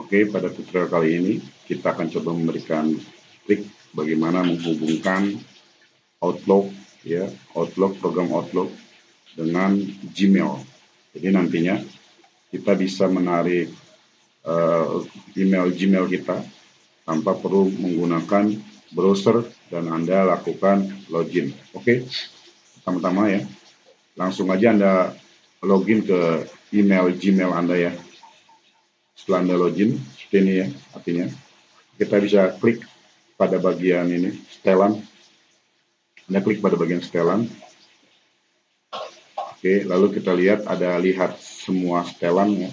Oke, pada tutorial kali ini kita akan coba memberikan trik bagaimana menghubungkan Outlook, ya, program Outlook dengan Gmail. Jadi nantinya kita bisa menarik email Gmail kita tanpa perlu menggunakan browser dan Anda lakukan login. Oke, pertama-tama ya, langsung aja Anda login ke email Gmail Anda ya. Setelah Anda login, seperti ini ya, artinya kita bisa klik pada bagian ini, setelan. Anda klik pada bagian setelan. Oke, lalu kita lihat ada lihat semua setelan ya.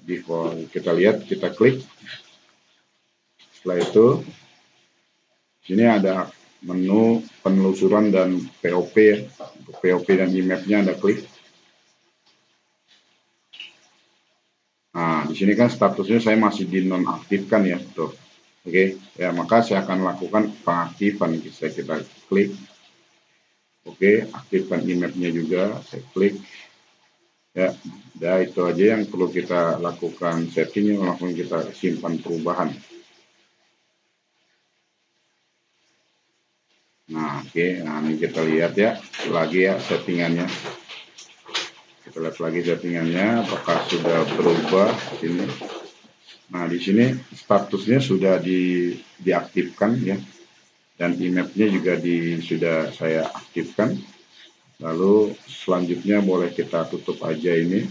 Default kita lihat, kita klik. Setelah itu, sini ada menu penelusuran dan POP ya. Untuk POP dan IMAP-nya Anda klik. Nah, di sini kan statusnya saya masih dinonaktifkan ya, tuh. Oke, ya maka saya akan lakukan pengaktifan. Bisa kita klik. Oke, aktifkan IMAP-nya juga, saya klik. Ya, udah itu aja yang perlu kita lakukan settingnya, langsung kita simpan perubahan. Nah, oke, nah ini kita lihat ya, lagi ya settingannya. Kita lihat lagi settingannya, apakah sudah berubah ini. Nah, di sini statusnya sudah diaktifkan ya, dan IMAP-nya juga sudah saya aktifkan. Lalu selanjutnya boleh kita tutup aja ini.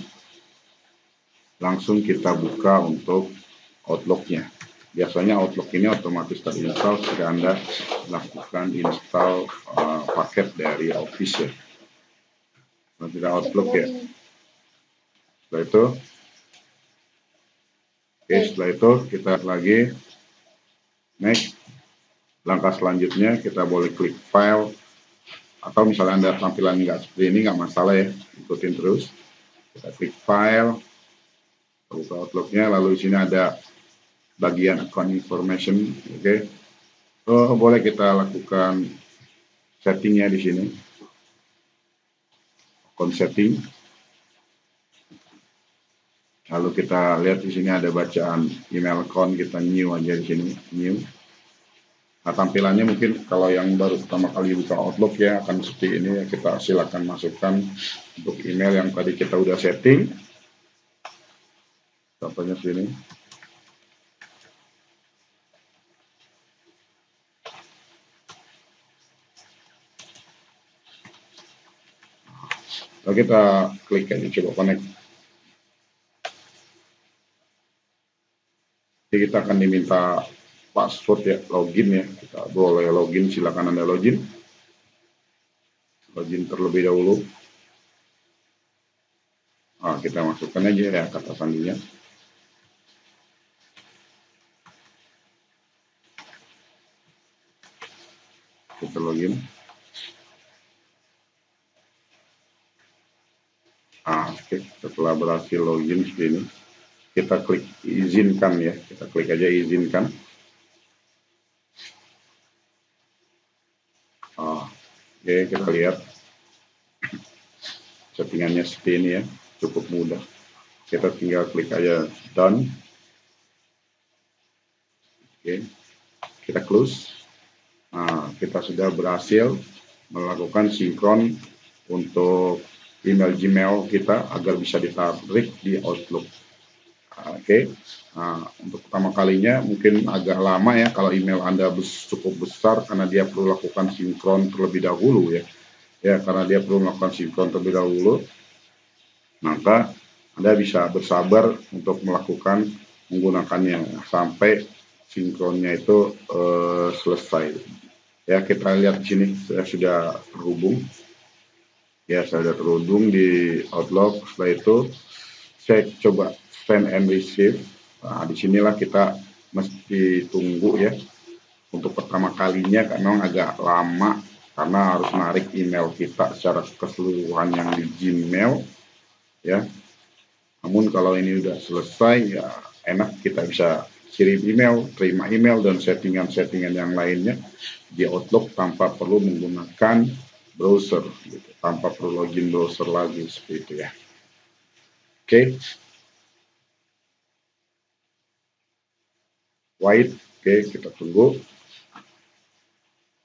Langsung kita buka untuk Outlook-nya. Biasanya Outlook ini otomatis terinstall jika Anda lakukan install paket dari Office ya. Nah, tidak Outlook ya. Setelah itu kita lagi next. Langkah selanjutnya kita boleh klik file, atau misalnya Anda tampilan nggak seperti ini nggak masalah ya, ikutin terus. Kita klik file, buka Outlook-nya, lalu di sini ada bagian account information, oke. Boleh kita lakukan settingnya di sini, account setting. Lalu kita lihat di sini ada bacaan email account, kita new aja di sini, new. Nah, tampilannya mungkin kalau yang baru pertama kali buka Outlook ya akan seperti ini. Kita silakan masukkan untuk email yang tadi kita udah setting. Contohnya sini. Lalu kita klik aja, coba connect. Jadi kita akan diminta password ya, login ya. Kita boleh login, silakan Anda login. Login terlebih dahulu. Nah, kita masukkan aja ya kata sandinya. Kita login. Oke, setelah berhasil login seperti ini, kita klik izinkan ya, kita klik aja izinkan. Oke, kita lihat settingannya seperti ini ya, cukup mudah. Kita tinggal klik aja done. Oke, kita close. Nah, kita sudah berhasil melakukan sinkron untuk email Gmail kita agar bisa ditarik di Outlook. Oke, nah, untuk pertama kalinya mungkin agak lama ya kalau email Anda cukup besar karena dia perlu lakukan sinkron terlebih dahulu ya. Ya, karena dia perlu melakukan sinkron terlebih dahulu, maka Anda bisa bersabar untuk melakukan menggunakannya sampai sinkronnya itu selesai. Ya, kita lihat di sini saya sudah terhubung. Ya, saya sudah terhubung di Outlook. Setelah itu saya coba send and receive. Nah, disinilah kita mesti tunggu ya. Untuk pertama kalinya memang agak lama karena harus narik email kita secara keseluruhan yang di Gmail ya. Namun kalau ini udah selesai ya enak, kita bisa kirim email, terima email, dan settingan-settingan yang lainnya di Outlook tanpa perlu menggunakan browser gitu. Tanpa perlu login browser lagi seperti itu ya. Oke. white. Oke, kita tunggu.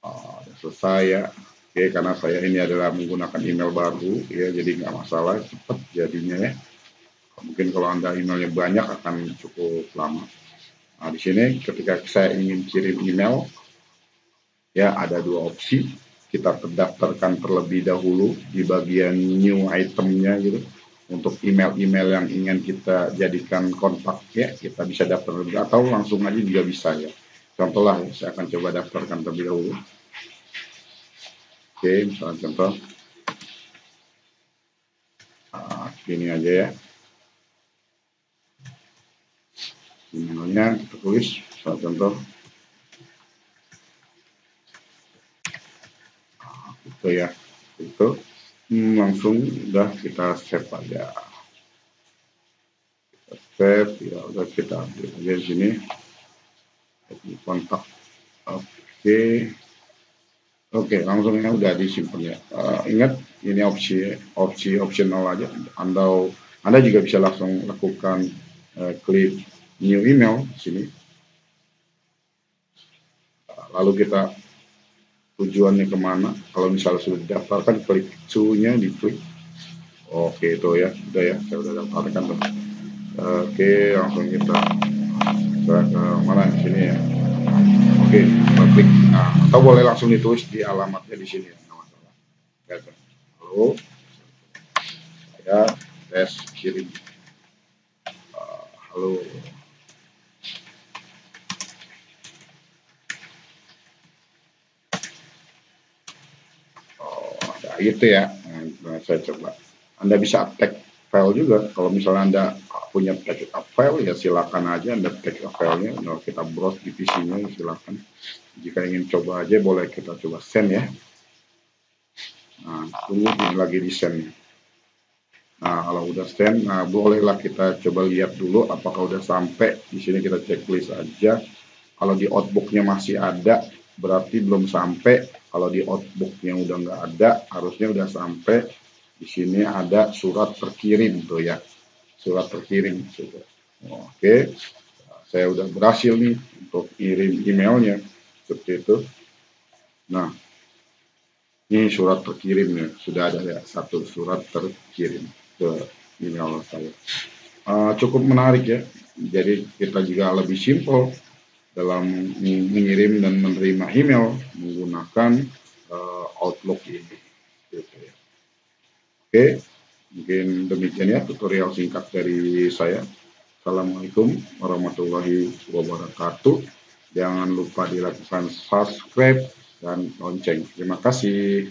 Udah selesai ya. Oke, karena saya ini adalah menggunakan email baru ya, jadi nggak masalah, cepat jadinya ya. Mungkin kalau Anda emailnya banyak akan cukup lama. Nah, di sini ketika saya ingin kirim email, ya ada dua opsi. Kita terdaftarkan terlebih dahulu di bagian new itemnya gitu. Untuk email-email yang ingin kita jadikan kontak ya, kita bisa daftar lebih atau langsung aja juga bisa ya. Contoh lah, saya akan coba daftarkan terlebih dahulu. Oke, misalnya contoh. Ini aja ya. Emailnya kita tulis, misalnya contoh. Itu ya, itu langsung udah kita save aja. Kita save, ya udah kita ambil aja di sini. Kontak. Oke, langsung ya udah disimpan ya. Ingat ini opsi optional aja. Anda juga bisa langsung lakukan klik new email di sini. Lalu kita tujuannya kemana? Kalau misalnya sudah didaftarkan, klik to-nya diklik. Oke, itu ya, udah ya, saya udah daftarkan tuh. Oke, langsung kita ke mana di sini ya. Oke, kita klik. Nah, atau boleh langsung ditulis di alamatnya di sini ya, nggak masalah. Lalu saya tes kirim. Halo. Nah, itu ya. Nah, saya coba. Anda bisa tag file juga. Kalau misalnya Anda punya backup file, ya silakan aja Anda backup filenya. Nah, kita browse di PC-nya, silakan. Jika ingin coba aja, boleh kita coba send ya. Nah, tunggu ini lagi di send. Nah, kalau udah send, nah bolehlah kita coba lihat dulu apakah udah sampai. Di sini kita checklist aja. Kalau di outbooknya masih ada, berarti belum sampai. Kalau di outbooknya udah nggak ada, harusnya udah sampai. Di sini ada surat terkirim tuh ya, surat terkirim. Oke, saya udah berhasil nih untuk kirim emailnya seperti itu. Nah, ini surat terkirimnya sudah ada ya, satu surat terkirim ke email saya. Cukup menarik ya. Jadi kita juga lebih simpel dalam mengirim dan menerima email menggunakan Outlook ini. Gitu ya. Oke, mungkin demikian ya tutorial singkat dari saya. Assalamualaikum warahmatullahi wabarakatuh. Jangan lupa dilakukan subscribe dan lonceng. Terima kasih.